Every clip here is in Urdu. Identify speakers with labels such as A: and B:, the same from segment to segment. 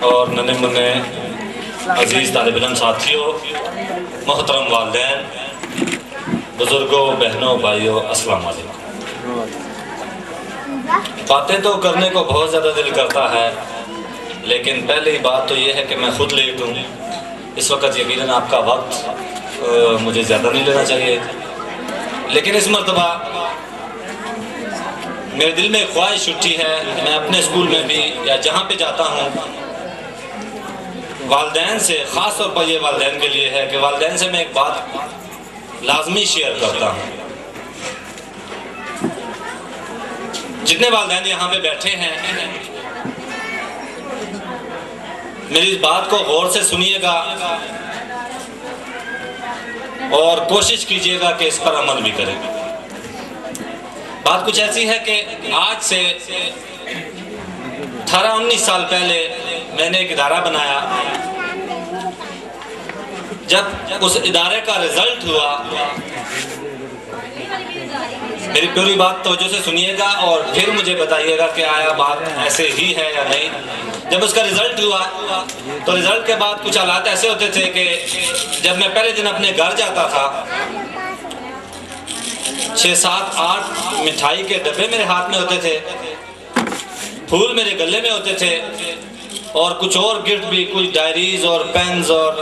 A: اور ننے منے عزیز طالب علم ساتھیوں، محترم والدین، بزرگوں، بہنوں، بھائیوں، السلام علیکم۔ باتیں تو کرنے کو بہت زیادہ دل کرتا ہے، لیکن پہلی بات تو یہ ہے کہ میں خود لیٹ ہوں۔ اس وقت یقیناً آپ کا وقت مجھے زیادہ نہیں لینا چاہیے، لیکن اس مرتبہ میرے دل میں ایک خواہش اٹھی ہے، میں اپنے اسکول میں بھی یا جہاں پہ جاتا ہوں والدین سے، خاص طور پر یہ والدین کے لیے ہے کہ والدین سے میں ایک بات لازمی شیئر کرتا ہوں۔ جتنے والدین یہاں پہ بیٹھے ہیں، میری اس بات کو غور سے سنیے گا اور کوشش کیجیے گا کہ اس پر عمل بھی کریں۔ بات کچھ ایسی ہے کہ آج سے 18-19 سال پہلے میں نے ایک ادارہ بنایا۔ جب اس ادارے کا رزلٹ ہوا، میری پوری بات توجہ سے سنیے گا اور پھر مجھے بتائیے گا کہ آیا بات ایسے ہی ہے یا نہیں۔ جب اس کا رزلٹ ہوا تو رزلٹ کے بعد کچھ حالات ایسے ہوتے تھے کہ جب میں پہلے دن اپنے گھر جاتا تھا، 6-7-8 مٹھائی کے ڈبے میرے ہاتھ میں ہوتے تھے، پھول میرے گلے میں ہوتے تھے، اور کچھ اور گفٹ بھی، کچھ ڈائریز اور پینز اور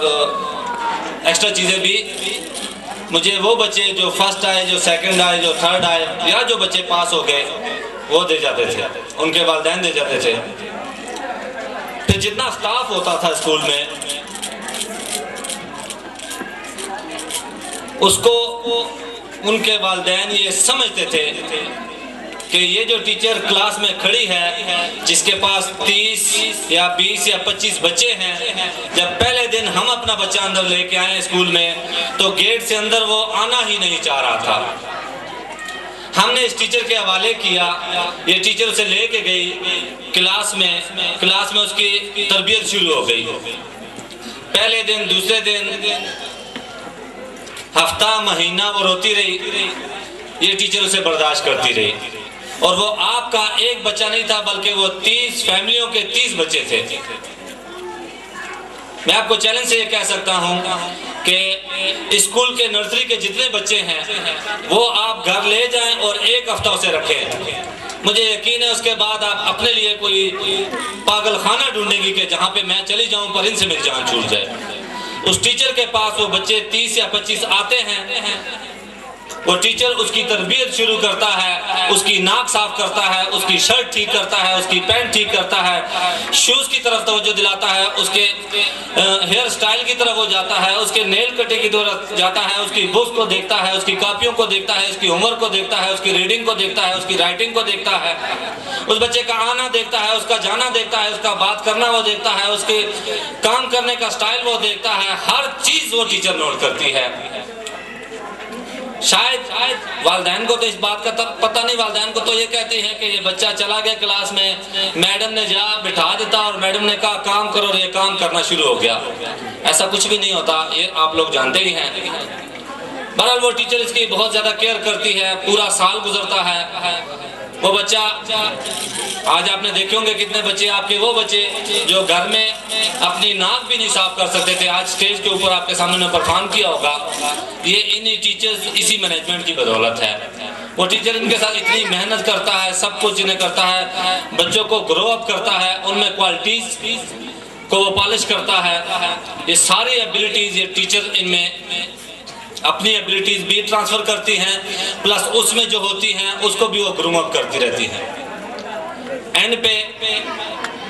A: ایکسٹرا چیزیں بھی مجھے وہ بچے جو فرسٹ آئے، جو سیکنڈ آئے، جو تھرڈ آئے، یا جو بچے پاس ہو گئے وہ دے جاتے تھے، ان کے والدین دے جاتے تھے۔ پھر جتنا سٹاف ہوتا تھا اسکول میں، اس کو ان کے والدین یہ سمجھتے تھے کہ یہ جو ٹیچر کلاس میں کھڑی ہے، جس کے پاس 30 یا 20 یا 25 بچے ہیں، جب پہلے دن ہم اپنا بچہ اندر لے کے آئے اسکول میں تو گیٹ سے اندر وہ آنا ہی نہیں چاہ رہا تھا۔ ہم نے اس ٹیچر کے حوالے کیا، یہ ٹیچر اسے لے کے گئی کلاس میں اس کی تربیت شروع ہو گئی۔ پہلے دن، دوسرے دن، ہفتہ، مہینہ وہ روتی رہی، یہ ٹیچر اسے برداشت کرتی رہی، اور وہ آپ کا ایک بچہ نہیں تھا بلکہ وہ 30 فیملیوں کے 30 بچے تھے۔ میں آپ کو چیلنج سے یہ کہہ سکتا ہوں کہ اسکول کے نرسری کے جتنے بچے ہیں وہ آپ گھر لے جائیں اور ایک ہفتہ اسے رکھیں، مجھے یقین ہے اس کے بعد آپ اپنے لیے کوئی پاگل خانہ ڈھونڈیں گی کہ جہاں پہ میں چلی جاؤں پر ان سے میری جان چھوٹ جائے۔ اس ٹیچر کے پاس وہ بچے 30 یا 25 آتے ہیں، وہ ٹیچر اس کی تربیت شروع کرتا ہے، اس کی ناک صاف کرتا ہے، اس کی شرٹ ٹھیک کرتا ہے، اس کی پینٹ ٹھیک کرتا ہے، شوز کی طرف توجہ دلاتا ہے، اس کے ہیئر سٹائل کی طرف وہ جاتا ہے، اس کے نیل کٹے کی طرف جاتا ہے، اس کی بکس کو دیکھتا ہے، اس کی کاپیوں کو دیکھتا ہے، اس کی ہوم ورک کو دیکھتا ہے، اس کی ریڈنگ کو دیکھتا ہے، اس کی رائٹنگ کو دیکھتا ہے، اس بچے کا آنا دیکھتا ہے، اس کا جانا دیکھتا ہے، اس کا بات کرنا وہ دیکھتا ہے، اس کے کام کرنے کا سٹائل وہ دیکھتا ہے، ہر چیز وہ ٹیچر نوٹ کرتی ہے۔ شاید والدین کو تو اس بات کا پتہ نہیں، والدین کو تو یہ کہتے ہیں کہ یہ بچہ چلا گیا کلاس میں، میڈم نے جا بٹھا دیتا اور میڈم نے کہا کام کرو اور یہ کام کرنا شروع ہو گیا۔ ایسا کچھ بھی نہیں ہوتا، یہ آپ لوگ جانتے ہی ہیں۔ بہرحال وہ ٹیچر اس کی بہت زیادہ کیئر کرتی ہے، پورا سال گزرتا ہے۔ وہ بچہ، آج آپ نے دیکھے ہوں گے کتنے بچے آپ کے، وہ بچے جو گھر میں اپنی ناک بھی نہیں صاف کر سکتے تھے، آج سٹیج کے اوپر آپ کے سامنے نے پرفارم کیا ہوگا۔ یہ انہی ٹیچرز، اسی مینجمنٹ کی بدولت ہے۔ وہ ٹیچر ان کے ساتھ اتنی محنت کرتا ہے، سب کچھ انہیں کرتا ہے، بچوں کو گرو اپ کرتا ہے، ان میں کوالٹیز کو وہ پالش کرتا ہے۔ یہ ساری ایبیلٹیز یہ ٹیچر ان میں اپنی ایبیلٹیز بھی ٹرانسفر کرتی ہیں، پلس اس میں جو ہوتی ہیں اس کو بھی وہ گروم اپ کرتی رہتی ہیں۔ اینڈ پہ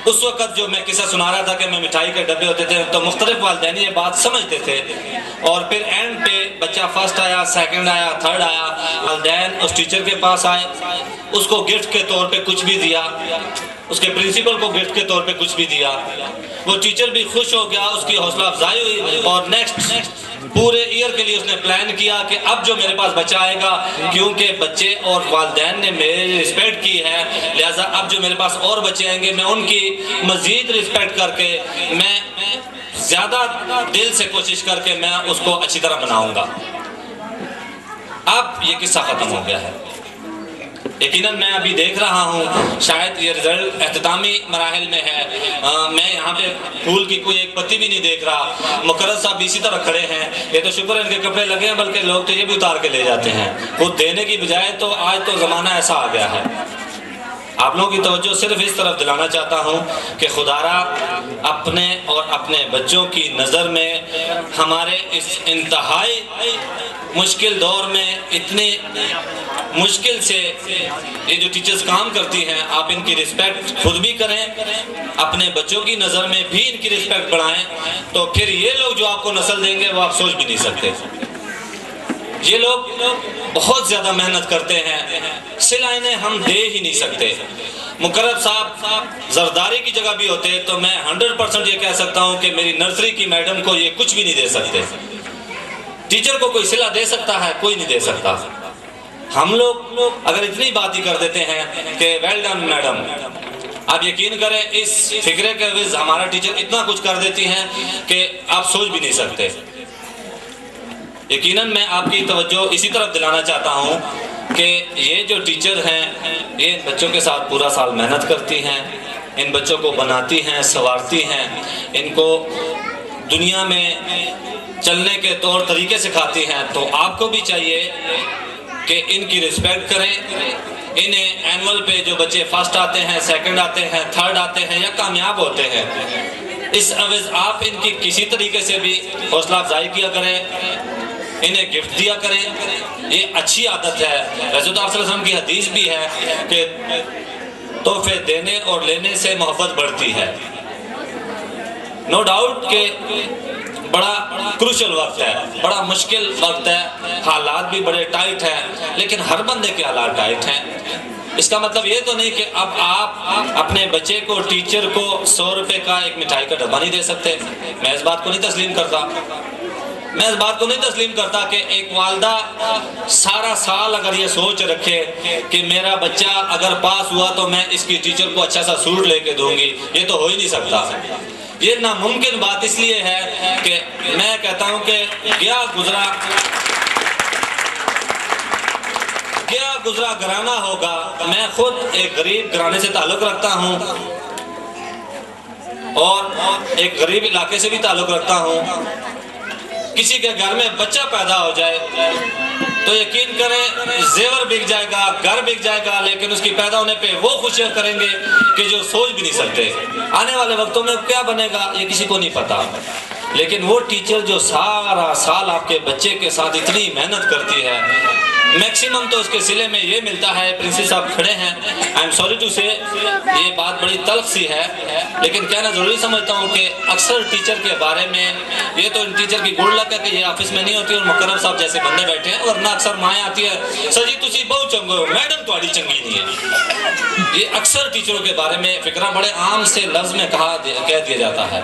A: اس وقت جو میں قصہ سنا رہا تھا کہ میں مٹھائی کے ڈبے ہوتے تھے تو مختلف والدین یہ بات سمجھتے تھے، اور پھر اینڈ پہ بچہ فرسٹ آیا، سیکنڈ آیا، تھرڈ آیا، والدین اس ٹیچر کے پاس آئے، اس کو گفٹ کے طور پہ کچھ بھی دیا، اس کے پرنسپل کو گفٹ کے طور پہ کچھ بھی دیا۔ وہ ٹیچر بھی خوش ہو گیا، اس کی حوصلہ افزائی ہوئی، اور نیکسٹ پورے ایئر کے لیے اس نے پلان کیا کہ اب جو میرے پاس بچہ آئے گا، کیونکہ بچے اور والدین نے میری رسپیکٹ کی ہے، لہٰذا اب جو میرے پاس اور بچے آئیں گے میں ان کی مزید رسپیکٹ کر کے، میں زیادہ دل سے کوشش کر کے میں اس کو اچھی طرح بناؤں گا۔ اب یہ قصہ ختم ہو گیا ہے۔ یقیناً میں ابھی دیکھ رہا ہوں شاید یہ رزلٹ اختتامی مراحل میں ہے، میں یہاں پہ پھول کی کوئی ایک پتی بھی نہیں دیکھ رہا، مقرر صاحب بھی اسی طرح کھڑے ہیں، یہ تو شکر ہے ان کے کپڑے لگے ہیں، بلکہ لوگ تو یہ بھی اتار کے لے جاتے ہیں خود دینے کی بجائے۔ تو آج تو زمانہ ایسا آ گیا ہے۔ آپ لوگوں کی توجہ صرف اس طرف دلانا چاہتا ہوں کہ خدا را اپنے اور اپنے بچوں کی نظر میں ہمارے اس انتہائی مشکل دور میں اتنے مشکل سے یہ جو ٹیچرز کام کرتی ہیں، آپ ان کی رسپیکٹ خود بھی کریں، اپنے بچوں کی نظر میں بھی ان کی رسپیکٹ بڑھائیں، تو پھر یہ لوگ جو آپ کو نسل دیں گے وہ آپ سوچ بھی نہیں سکتے۔ یہ لوگ بہت زیادہ محنت کرتے ہیں، سلائیں ہم دے ہی نہیں سکتے۔ مقرب صاحب زرداری کی جگہ بھی ہوتے تو میں 100% یہ کہہ سکتا ہوں کہ میری نرسری کی میڈم کو یہ کچھ بھی نہیں دے سکتے۔ ٹیچر کو کوئی صلہ دے سکتا ہے؟ کوئی نہیں دے سکتا۔ ہم لوگ اگر اتنی بات ہی کر دیتے ہیں کہ ویل ڈن میڈم، آپ یقین کریں اس فکرے کے عوض ہمارا ٹیچر اتنا کچھ کر دیتی ہیں کہ آپ سوچ بھی نہیں سکتے۔ یقیناً میں آپ کی توجہ اسی طرف دلانا چاہتا ہوں کہ یہ جو ٹیچر ہیں یہ بچوں کے ساتھ پورا سال محنت کرتی ہیں، ان بچوں کو بناتی ہیں، سنوارتی ہیں، ان کو دنیا میں چلنے کے طور طریقے سکھاتی ہیں۔ تو آپ کو بھی چاہیے کہ ان کی رسپیکٹ کریں۔ انہیں اینول پہ جو بچے فرسٹ آتے ہیں، سیکنڈ آتے ہیں، تھرڈ آتے ہیں یا کامیاب ہوتے ہیں، اس عوض آپ ان کی کسی طریقے سے بھی حوصلہ افزائی کیا کریں، انہیں گفٹ دیا کریں۔ یہ اچھی عادت ہے۔ رسول اللہ صلی اللہ علیہ وسلم کی حدیث بھی ہے کہ تحفے دینے اور لینے سے محبت بڑھتی ہے۔ نو ڈاؤٹ کہ بڑا کروشل وقت ہے، بڑا مشکل وقت ہے، حالات بھی بڑے ٹائٹ ہیں، لیکن ہر بندے کے حالات ٹائٹ ہیں۔ اس کا مطلب یہ تو نہیں کہ اب آپ اپنے بچے کو، ٹیچر کو 100 روپے کا ایک مٹھائی کا ڈبہ نہیں دے سکتے۔ میں اس بات کو نہیں تسلیم کرتا۔ میں اس بات کو نہیں تسلیم کرتا کہ ایک والدہ سارا سال اگر یہ سوچ رکھے کہ میرا بچہ اگر پاس ہوا تو میں اس کی ٹیچر کو اچھا سا سوٹ لے کے دوں گی، یہ تو ہو ہی نہیں سکتا۔ یہ ناممکن بات اس لیے ہے کہ میں کہتا ہوں کہ گیا گزرا گھرانہ ہوگا۔ میں خود ایک غریب گھرانے سے تعلق رکھتا ہوں اور ایک غریب علاقے سے بھی تعلق رکھتا ہوں۔ کسی کے گھر میں بچہ پیدا ہو جائے تو یقین کریں زیور بک جائے گا، گھر بک جائے گا، لیکن اس کی پیدا ہونے پہ وہ خوشیاں کریں گے کہ جو سوچ بھی نہیں سکتے۔ آنے والے وقتوں میں کیا بنے گا یہ کسی کو نہیں پتا، لیکن وہ ٹیچر جو سارا سال آپ کے بچے کے ساتھ اتنی محنت کرتی ہے، میکسیمم تو اس کے صلے میں یہ ملتا ہے۔ پرنسپل صاحب کھڑے ہیں، آئی ایم سوری ٹو سے، یہ بات بڑی تلخ سی ہے لیکن کہنا ضروری سمجھتا ہوں کہ اکثر ٹیچر کے بارے میں یہ تو ان ٹیچر کی گڑ لگ ہے کہ یہ آفس میں نہیں ہوتی اور مقرر صاحب جیسے بندے بیٹھے ہیں، ورنہ اکثر مائیں آتی ہے سر جی تسی بہت چنگے ہو، میڈم تھوڑی چنگی نہیں ہے۔ یہ اکثر ٹیچروں کے بارے میں فکرہ بڑے عام سے لفظ میں کہہ دیا جاتا ہے،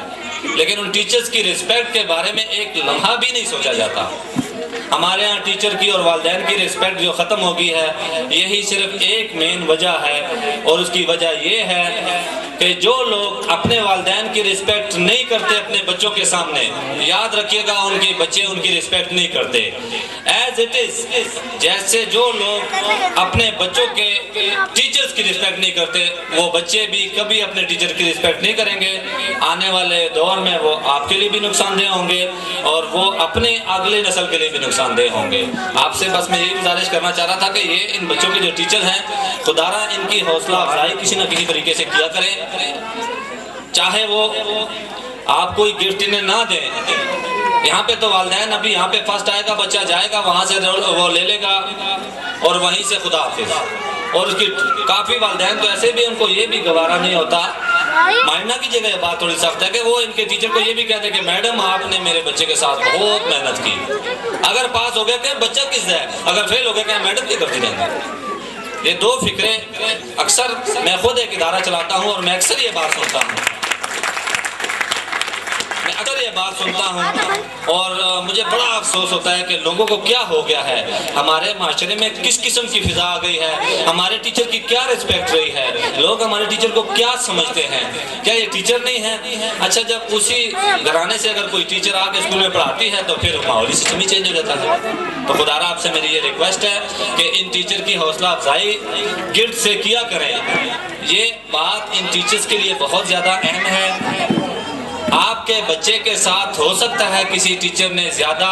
A: لیکن ان ٹیچرز کی رسپیکٹ کے بارے میں ایک لمحہ بھی نہیں سوچا جاتا۔ ہمارے ہاں ٹیچر کی اور والدین کی رسپیکٹ جو ختم ہو گئی ہے، یہی صرف ایک مین وجہ ہے، اور اس کی وجہ یہ ہے کہ جو لوگ اپنے والدین کی رسپیکٹ نہیں کرتے اپنے بچوں کے سامنے، یاد رکھیے گا ان کے بچے ان کی رسپیکٹ نہیں کرتے۔ ایز اٹ از، جیسے جو لوگ اپنے بچوں کے ٹیچرز کی رسپیکٹ نہیں کرتے، وہ بچے بھی کبھی اپنے ٹیچر کی رسپیکٹ نہیں کریں گے۔ آنے والے دور میں وہ آپ کے لیے بھی نقصان دہ ہوں گے اور وہ اپنے اگلے نسل کے لیے بھی نقصان دہ ہوں گے۔ آپ سے بس میں یہی گزارش کرنا چاہ رہا تھا کہ یہ ان بچوں کے جو ٹیچر ہیں، خدا را ان کی حوصلہ افزائی کسی نہ کسی طریقے سے کیا کریں، چاہے وہ آپ کوئی گفٹ انہیں نہ دیں۔ یہاں پہ تو والدین ابھی یہاں پہ فرسٹ آئے گا، بچہ جائے گا وہاں سے وہ لے لے گا اور وہیں سے خدا حافظ۔ اور اس کی کافی والدین تو ایسے بھی ان کو یہ بھی گوارا نہیں ہوتا، مائنہ کی جگہ یہ بات تھوڑی سخت ہے کہ وہ ان کے ٹیچر کو یہ بھی کہتے ہیں کہ میڈم آپ نے میرے بچے کے ساتھ بہت محنت کی، اگر پاس ہو گیا کہ بچہ کس ہے، اگر فیل ہو گیا کہ میڈم کیا کرتی رہیں گے۔ یہ دو فکرے اکثر، میں خود ایک ادارہ چلاتا ہوں اور میں اکثر یہ بات سنتا ہوں، میں اکثر یہ بات سنتا ہوں اور مجھے بڑا افسوس ہوتا ہے کہ لوگوں کو کیا ہو گیا ہے، ہمارے معاشرے میں کس قسم کی فضا آ گئی ہے، ہمارے ٹیچر کی کیا رسپیکٹ رہی ہے، لوگ ہمارے ٹیچر کو کیا سمجھتے ہیں، کیا یہ ٹیچر نہیں ہے؟ اچھا جب اسی گھرانے سے اگر کوئی ٹیچر آ کے اسکول میں پڑھاتی ہے تو پھر ماحولی سسٹم ہی چینج ہو جاتا ہے۔ تو خدا را آپ سے میری یہ ریکویسٹ ہے کہ ان ٹیچر کی حوصلہ افزائی گرد سے کیا کریں، یہ بات ان ٹیچرز کے لیے بہت زیادہ اہم ہے۔ آپ کے بچے کے ساتھ ہو سکتا ہے کسی ٹیچر نے زیادہ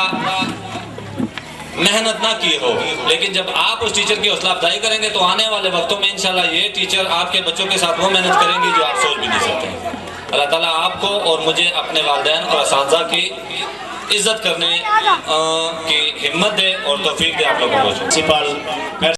A: محنت نہ کی ہو، لیکن جب آپ اس ٹیچر کی حوصلہ افزائی کریں گے تو آنے والے وقتوں میں انشاءاللہ یہ ٹیچر آپ کے بچوں کے ساتھ وہ محنت کریں گی جو آپ سوچ بھی نہیں سکتے۔ اللہ تعالیٰ آپ کو اور مجھے اپنے والدین اور اساتذہ کی عزت کرنے کی ہمت دے اور توفیق دے آپ لوگوں کو۔